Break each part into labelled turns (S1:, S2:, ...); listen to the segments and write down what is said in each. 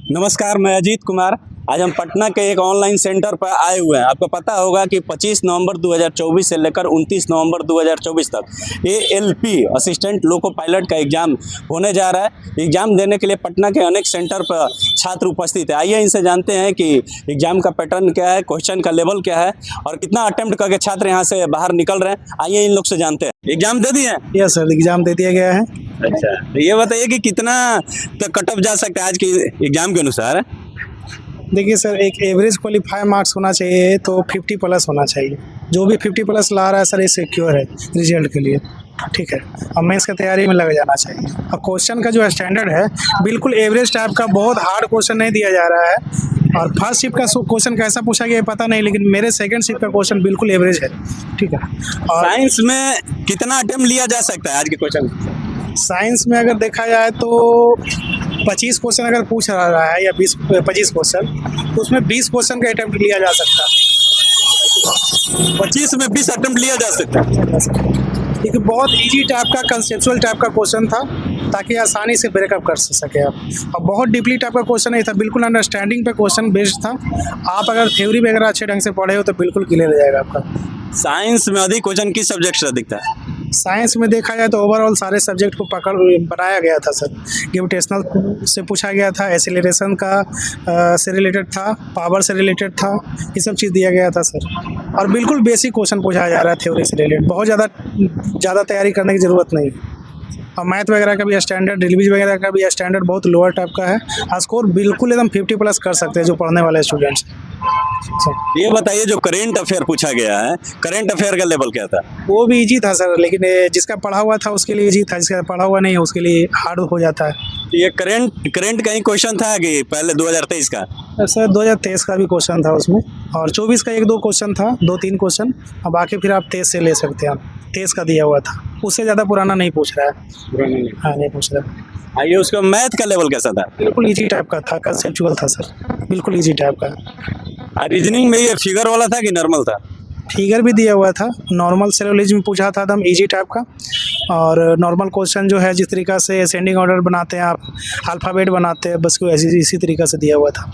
S1: नमस्कार, मैं अजीत कुमार। आज हम पटना के एक ऑनलाइन सेंटर पर आए हुए हैं। आपको पता होगा कि 25 नवंबर 2024 से लेकर 29 नवंबर 2024 तक ALP असिस्टेंट लोको पायलट का एग्ज़ाम होने जा रहा है। एग्ज़ाम देने के लिए पटना के अनेक सेंटर पर छात्र उपस्थित है। आइए इनसे जानते हैं कि एग्ज़ाम का पैटर्न क्या है, क्वेश्चन का लेवल क्या है और कितना अटेम्प्ट करके छात्र यहाँ से बाहर निकल रहे हैं। आइए इन लोग से जानते हैं। एग्ज़ाम दे दिए हैं?
S2: यस सर, एग्जाम दे दिया गया है।
S1: अच्छा, तो ये बताइए कि कितना तक कट ऑफ जा सकता है आज के एग्ज़ाम के अनुसार?
S2: देखिए सर, एक एवरेज क्वालिफाई मार्क्स होना चाहिए तो 50 प्लस होना चाहिए। जो भी 50 प्लस ला रहा है सर, ये सिक्योर है रिजल्ट के लिए। ठीक है, अब मेंस की तैयारी में लग जाना चाहिए। और क्वेश्चन का जो स्टैंडर्ड है बिल्कुल एवरेज टाइप का, बहुत हार्ड क्वेश्चन नहीं दिया जा रहा है। और फर्स्ट शिफ्ट का क्वेश्चन कैसा पूछा गया पता नहीं, लेकिन मेरे सेकंड शिफ्ट का क्वेश्चन बिल्कुल एवरेज है। ठीक है। और
S1: साइंस में कितना अटेम्प्ट लिया जा सकता है आज के क्वेश्चन?
S2: साइंस में अगर देखा जाए तो 25 क्वेश्चन अगर पूछ रहा है या 25 क्वेश्चन, तो उसमें 20 क्वेश्चन का अटेम्प्ट लिया जा सकता है।
S1: 25 में 20 अटेम्प्ट लिया जा सकता है।
S2: क्योंकि बहुत इजी टाइप का, कंसेप्चुअल टाइप का क्वेश्चन था, ताकि आसानी से ब्रेकअप कर सके आप। और बहुत डीपली टाइप का क्वेश्चन नहीं था, बिल्कुल अंडरस्टैंडिंग पे क्वेश्चन बेस्ड था। आप अगर थ्योरी वगैरह अच्छे ढंग से पढ़े हो तो बिल्कुल क्लियर हो जाएगा आपका।
S1: साइंस में अधिक क्वेश्चन किस सब्जेक्ट से दिखता है?
S2: साइंस में देखा जाए तो ओवरऑल सारे सब्जेक्ट को पकड़ बनाया गया था सर। ग्रेविटेशनल से पूछा गया था, एक्सीलरेशन का से रिलेटेड था, पावर से रिलेटेड था, ये सब चीज़ दिया गया था सर। और बिल्कुल बेसिक क्वेश्चन पूछा जा रहा है थ्योरी से रिलेटेड, बहुत ज़्यादा तैयारी करने की ज़रूरत नहीं। और मैथ वगैरह का भी स्टैंडर्ड, रिलीज वगैरह का भी स्टैंडर्ड बहुत लोअर टाइप का है। स्कोर बिल्कुल एकदम 50 प्लस कर सकते हैं जो पढ़ने वाले स्टूडेंट्स।
S1: ये बताइए, जो करेंट अफेयर पूछा गया है, करेंट अफेयर का लेवल क्या था?
S2: वो भी इजी था सर, लेकिन जिसका पढ़ा हुआ था उसके लिए इजी था, जिसका पढ़ा हुआ नहीं है उसके लिए हार्ड हो जाता है।
S1: ये करेंट कहीं क्वेश्चन था कि पहले 2023 का?
S2: सर 2023 का भी क्वेश्चन था उसमें, और 24 का 1-2 क्वेश्चन था, 2-3 क्वेश्चन। और बाकी फिर आप 23 से ले सकते हैं। आप 23 का दिया हुआ था, उससे ज़्यादा पुराना नहीं पूछ रहा है। हाँ, नहीं पूछ रहा है।
S1: आइए, उसका मैथ का लेवल कैसा था?
S2: बिल्कुल इजी टाइप का था, कंसेप्चुअल था सर, बिल्कुल इजी टाइप का।
S1: रीजनिंग में ये फिगर वाला था कि नॉर्मल था?
S2: फिगर भी दिया हुआ था, नॉर्मल सिलोजिज्म पूछा था एकदम इजी टाइप का। और नॉर्मल क्वेश्चन जो है, जिस तरीका से असेंडिंग ऑर्डर बनाते हैं आप, अल्फ़ाबेट बनाते हैं, बस को इसी तरीका से दिया हुआ था।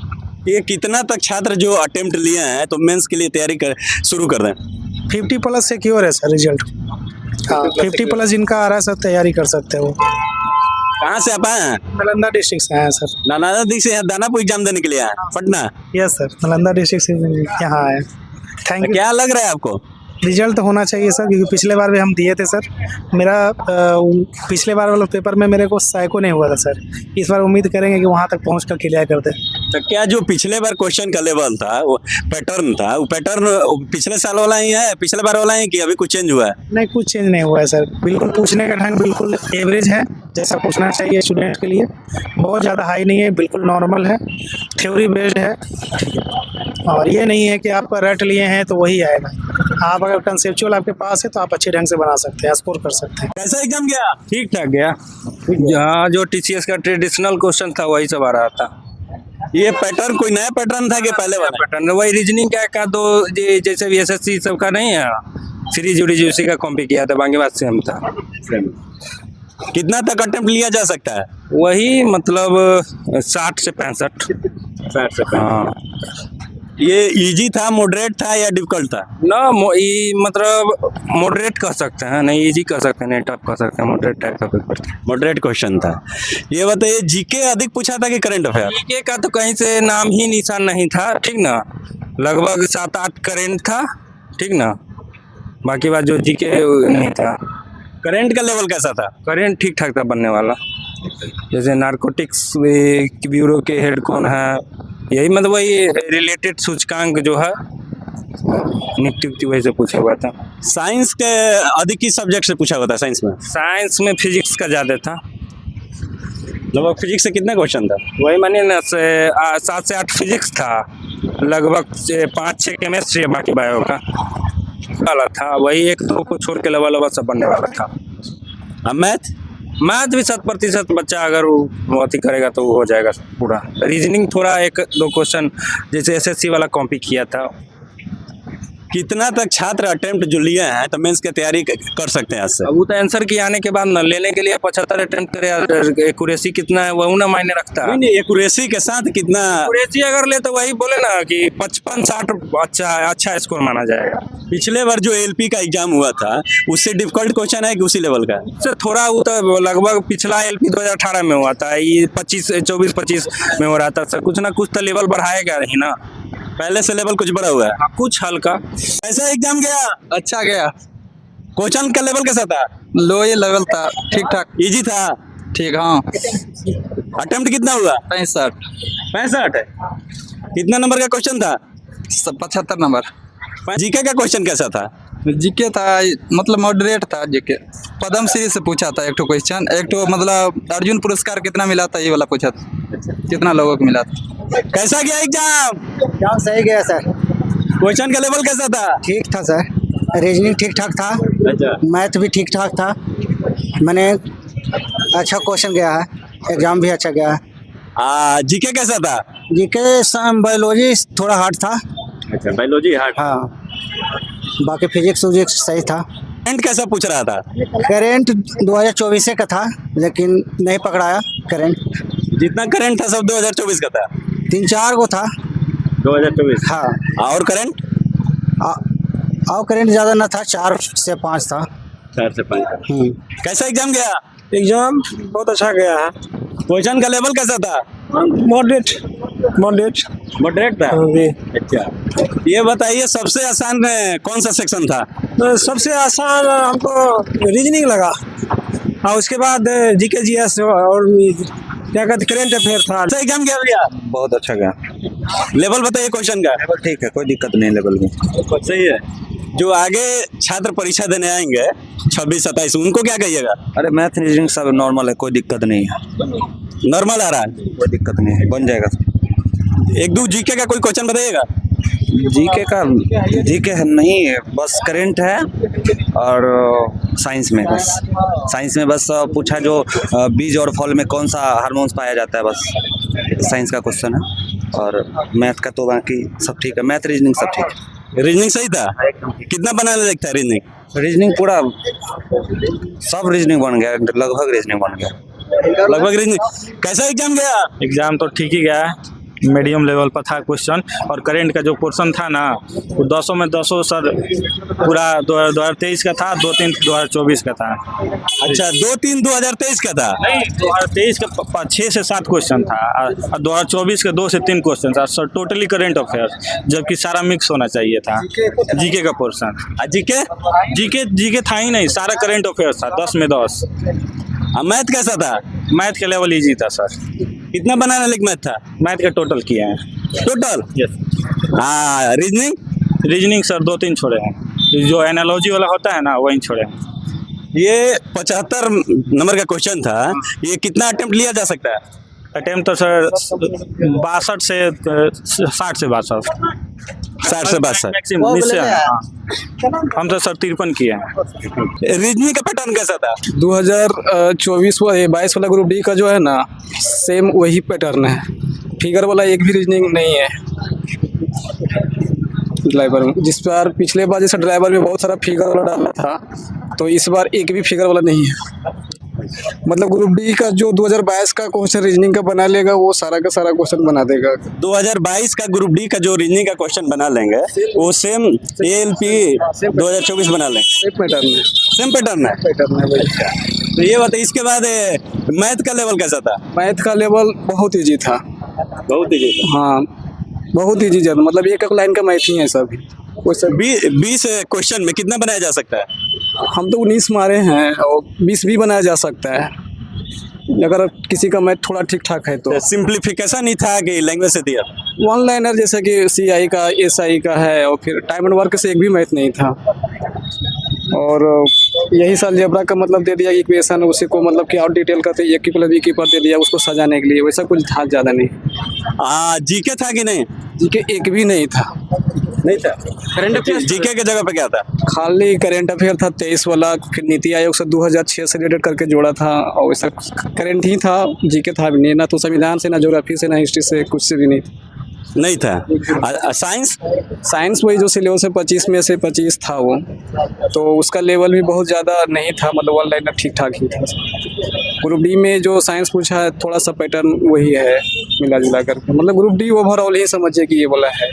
S1: ये कितना तक छात्र जो अटेम्प्ट लिए हैं तो मेंस के लिए तैयारी शुरू कर दें?
S2: 50 प्लस सिक्योर है सर रिजल्ट। हाँ, 50 प्लस जिनका आ रहा है सब तैयारी कर सकते हैं वो।
S1: कहाँ से आप आए हैं?
S2: नालंदा डिस्ट्रिक्ट से आए हैं सर।
S1: नालंदा डिस्ट्रिक्ट से दानापुर एग्जाम देने के लिए आए Patna?
S2: Yes sir, Nalanda district से यहाँ आए। Thank you.
S1: क्या लग रहा है आपको?
S2: रिजल्ट होना चाहिए सर, क्योंकि पिछले बार भी हम दिए थे सर। मेरा पिछले बार वाला पेपर में मेरे को साइको नहीं हुआ था सर। इस बार उम्मीद करेंगे कि वहाँ तक पहुँच कर क्लियर कर दें।
S1: तो क्या जो पिछले बार क्वेश्चन का लेवल था, वो पैटर्न था, वो पैटर्न पिछले साल वाला ही है, पिछले बार वाला ही कि अभी कुछ चेंज हुआ है?
S2: नहीं, कुछ चेंज नहीं हुआ है सर। बिल्कुल पूछने का ढंग बिल्कुल एवरेज है, जैसा पूछना चाहिए स्टूडेंट के लिए। बहुत ज़्यादा हाई नहीं है, बिल्कुल नॉर्मल है, थ्योरी बेस्ड है। और ये नहीं है कि आप रट लिए हैं तो वही आएगा। आप अगर कंसेप्चुअल आपके पास है तो आप अच्छे ढंग से बना सकते हैं, स्कोर कर सकते हैं।
S1: कैसा एग्जाम गया?
S3: ठीक ठाक गया। हाँ, जो TCS का ट्रेडिशनल क्वेश्चन था वही सब आ रहा था।
S1: ये पैटर्न कोई नया पैटर्न था कि पहले वाला?
S3: पैटर्न वही रीजनिंग का दो जैसे भी SSC सबका नहीं है, सीरीज उरीज उसी का कॉपी किया था, बाकी बात सेम था।
S1: कितना तक अटेम्प्ट लिया जा सकता है?
S3: वही मतलब 60 से 65।
S1: 60 से 65।
S3: हाँ,
S1: ये इजी था, मॉडरेट था या डिफिकल्ट था?
S3: ना ये मतलब मॉडरेट कह सकते हैं, नहीं इजी कह सकते हैं, नहीं टफ कह सकते हैं, मॉडरेट टाइप का पेपर था।
S1: मॉडरेट क्वेश्चन था। ये बताइए, जीके अधिक पूछा था कि करंट अफेयर?
S3: जीके का तो कहीं से नाम ही निशान नहीं था, ठीक ना। लगभग 7-8 करेंट था, ठीक ना। बाकी बात जो जीके नहीं था।
S1: करंट का लेवल कैसा था?
S3: करेंट ठीक ठाक था बनने वाला। जैसे नारकोटिक्स ब्यूरो के हेड कौन है, यही मतलब वही रिलेटेड सूचकांक जो है निफ्टी वही से पूछा हुआ था।
S1: साइंस के अधिक किस सब्जेक्ट से पूछा हुआ था? साइंस में?
S3: साइंस में फिजिक्स का ज़्यादा था।
S1: लगभग फिजिक्स से कितना क्वेश्चन था?
S3: वही मानिए ना, 7 से 8 फिजिक्स था, लगभग 5-6 केमिस्ट्री है, बाकी बायो का वाला था। वही 1-2 को छोड़ के लेवल सब बनने वाला था।
S1: अब मैथ
S3: भी 7% बच्चा अगर वो अति करेगा तो वो हो जाएगा पूरा। रीजनिंग थोड़ा 1-2 क्वेश्चन जैसे SSC वाला कॉपी किया था।
S1: कितना तक छात्र अटेम्प्ट जो लिए हैं तो मेंस की तैयारी कर सकते हैं आज से?
S3: अब वो तो आंसर की आने के बाद न लेने के लिए 75 अटेम्प्ट करे, एक्यूरेसी कितना है वो ना मायने रखता है।
S1: नहीं, एक्यूरेसी के साथ कितना?
S3: एक्यूरेसी अगर ले तो वही बोले ना कि 55-60 अच्छा स्कोर माना जाएगा।
S1: पिछले बार जो एलपी का एग्जाम हुआ था उससे डिफिकल्ट क्वेश्चन है कि उसी लेवल का?
S3: उससे थोड़ा वो तो लगभग पिछला एलपी 2018 में हुआ था, ये 24-25 में हो रहा था सर। कुछ ना कुछ तो लेवल बढ़ाएगा ही ना,
S1: पहले से लेवल कुछ बड़ा हुआ है?
S3: कुछ हल्का।
S1: ऐसा एग्जाम गया?
S4: अच्छा गया।
S1: क्वेश्चन का लेवल कैसा था?
S4: लो ये लेवल था, ठीक ठाक।
S1: इजी था?
S4: ठीक, हाँ।
S1: अटेम्प्ट कितना हुआ?
S4: 65।
S1: 65 है। कितना नंबर का क्वेश्चन था?
S4: 75 नंबर।
S1: जीके का क्वेश्चन कैसा था?
S4: जीके था मतलब मॉडरेट था जीके। पद्म श्री से पूछा था एक तो क्वेश्चन, एक तो मतलब अर्जुन पुरस्कार कितना मिला था ये वाला पूछा था, कितना लोगों को मिला था।
S1: कैसा गया एग्जाम?
S5: एग्जाम सही गया सर।
S1: क्वेश्चन का लेवल कैसा था?
S5: ठीक था सर। रीजनिंग ठीक ठाक था।
S1: अच्छा।
S5: मैथ भी ठीक ठाक था। मैंने अच्छा क्वेश्चन गया है, एग्जाम भी अच्छा गया है।
S1: जीके कैसा था?
S5: जीके बायोलॉजी थोड़ा हार्ड था।
S1: अच्छा, बायोलॉजी हार्ड।
S5: हाँ, बाकी फिजिक्स विजिक्स सही था।
S1: करंट कैसा पूछ रहा था?
S5: करेंट 2024 का था लेकिन नहीं पकड़ाया करेंट।
S1: जितना करंट था सब 2024 का था?
S5: 3-4 गो था।
S1: 2024?
S5: हाँ।
S1: और करंट?
S5: और करेंट ज़्यादा ना था, 4 से 5 था।
S1: 4 से 5। कैसा एग्जाम गया?
S2: एग्जाम बहुत अच्छा गया है।
S1: क्वेश्चन का लेवल कैसा था?
S2: मॉडरेट।
S1: मॉडरेट था? अच्छा, ये बताइए सबसे आसान कौन सा सेक्शन था?
S2: सबसे आसान हमको रीजनिंग लगा, और उसके बाद जीके जीएस और क्या कहते करेंट अफेयर था।
S1: अच्छा एग्जाम गया भैया?
S3: बहुत अच्छा गया।
S1: लेवल बताइए क्वेश्चन का।
S3: लेवल ठीक है, कोई दिक्कत नहीं लेवल में।
S1: सही है। जो आगे छात्र परीक्षा देने आएंगे 26-27 उनको क्या कहिएगा?
S3: अरे मैथ रीजनिंग सब नॉर्मल है, कोई दिक्कत नहीं है।
S1: नॉर्मल आ रहा है?
S3: कोई दिक्कत नहीं है, बन जाएगा।
S1: 1-2 जीके का कोई क्वेश्चन बताइएगा?
S3: जीके है नहीं है, बस करंट है और साइंस में बस पूछा जो बीज और फल में कौन सा हार्मोन्स पाया जाता है, बस साइंस का क्वेश्चन है। और मैथ का तो बाकी सब ठीक है, मैथ रीजनिंग सब ठीक है।
S1: रीजनिंग सही था? कितना बनाने लगता है रीजनिंग?
S3: रीजनिंग पूरा सब रीजनिंग बन गया, लगभग रीजनिंग बन गया।
S1: लगभग रीजनिंग। कैसा एग्जाम गया?
S6: एग्जाम तो ठीक ही गया है, मीडियम लेवल पर था क्वेश्चन। और करंट का जो पोर्शन था ना वो 200 में 200 सर पूरा 2023 का था, 2-3 2024 का था।
S1: अच्छा, 2-3 2023 का था?
S6: नहीं, 2023 का 6 से 7 क्वेश्चन था और 2024 का 2 से 3 क्वेश्चन था सर, टोटली करंट अफेयर, जबकि सारा मिक्स होना चाहिए था जीके का पोर्शन। जीके था ही नहीं, सारा करंट अफेयर था 10 में 10।
S1: मैथ कैसा था?
S6: मैथ का लेवल इजी था सर।
S1: कितना बनाने लायक मैथ था?
S6: मैथ का टोटल किया है।
S1: टोटल?
S6: यस।
S1: रीजनिंग
S6: सर 2-3 छोड़े हैं, जो एनालॉजी वाला होता है ना वही छोड़े हैं।
S1: ये 75 नंबर का क्वेश्चन था, ये कितना अटेम्प्ट लिया जा सकता है?
S6: अटेम्प्ट तो सर 62 से 60 से 62।
S1: 60 से 62
S6: मैक्सिमम इससे। हम तो सर 53 किए हैं।
S1: रीजनिंग का पैटर्न कैसा था?
S4: 2022 वाला ग्रुप डी का जो है ना सेम वही पैटर्न है, फिगर वाला एक भी रीजनिंग नहीं है ड्राइवर में। जिस बार पिछले बार जैसे ड्राइवर में बहुत सारा फिगर वाला डाला था, तो इस बार एक भी फिगर वाला नहीं है। मतलब ग्रुप डी का जो 2022 का क्वेश्चन रीजनिंग का बना लेगा वो सारा का सारा क्वेश्चन बना देगा।
S1: 2022 का ग्रुप डी का जो रीजनिंग का क्वेश्चन बना लेंगे वो सेम एएलपी 2024 बना लेंगे। सेम पैटर्न है। तो ये बताइए, इसके बाद मैथ का लेवल कैसा था?
S4: मैथ का लेवल बहुत ईजी था।
S1: बहुत ईजी था?
S4: हाँ, बहुत ईजी था, मतलब एक लाइन का मैथ ही है सब।
S1: 20 क्वेश्चन में कितना बनाया जा सकता है?
S4: हम तो 19 मारे हैं और 20 भी बनाया जा सकता है अगर किसी का मैथ थोड़ा ठीक ठाक है तो।
S1: सिंप्लीफिकेशन ही था कि लैंग्वेज से दिया?
S4: वन लाइनर जैसे कि CI का SI का है, और फिर टाइम एंड वर्क से एक भी मैथ नहीं था। और यही साल अलजेब्रा का मतलब दे दिया इक्वेशन, उसी को मतलब कि और डिटेल करते एक की प्लस बी की पर दे दिया उसको सजाने के लिए, वैसा कुछ था ज़्यादा नहीं।
S1: जीके था कि नहीं?
S4: जीके एक भी नहीं था।
S1: नहीं था? करंट अफेयर जीके के जगह पे क्या था?
S4: खाली करंट अफेयर था 23 वाला, फिर नीति आयोग से 2006 से रिलेटेड करके जोड़ा था, और वैसा करंट ही था, जीके था भी नहीं, ना तो संविधान से, ना ज्योग्राफी से, ना हिस्ट्री से, कुछ से भी नहीं।
S1: नहीं था। साइंस
S4: साइंस वही जो सिलेबस है 25 में से 25 था वो, तो उसका लेवल भी बहुत ज़्यादा नहीं था, मतलब वन लाइनर ठीक ठाक ही था। ग्रुप डी में जो साइंस पूछा है थोड़ा सा पैटर्न वही है मिला जुला करके, मतलब ग्रुप डी ओवरऑल ही समझिए कि ये वाला है।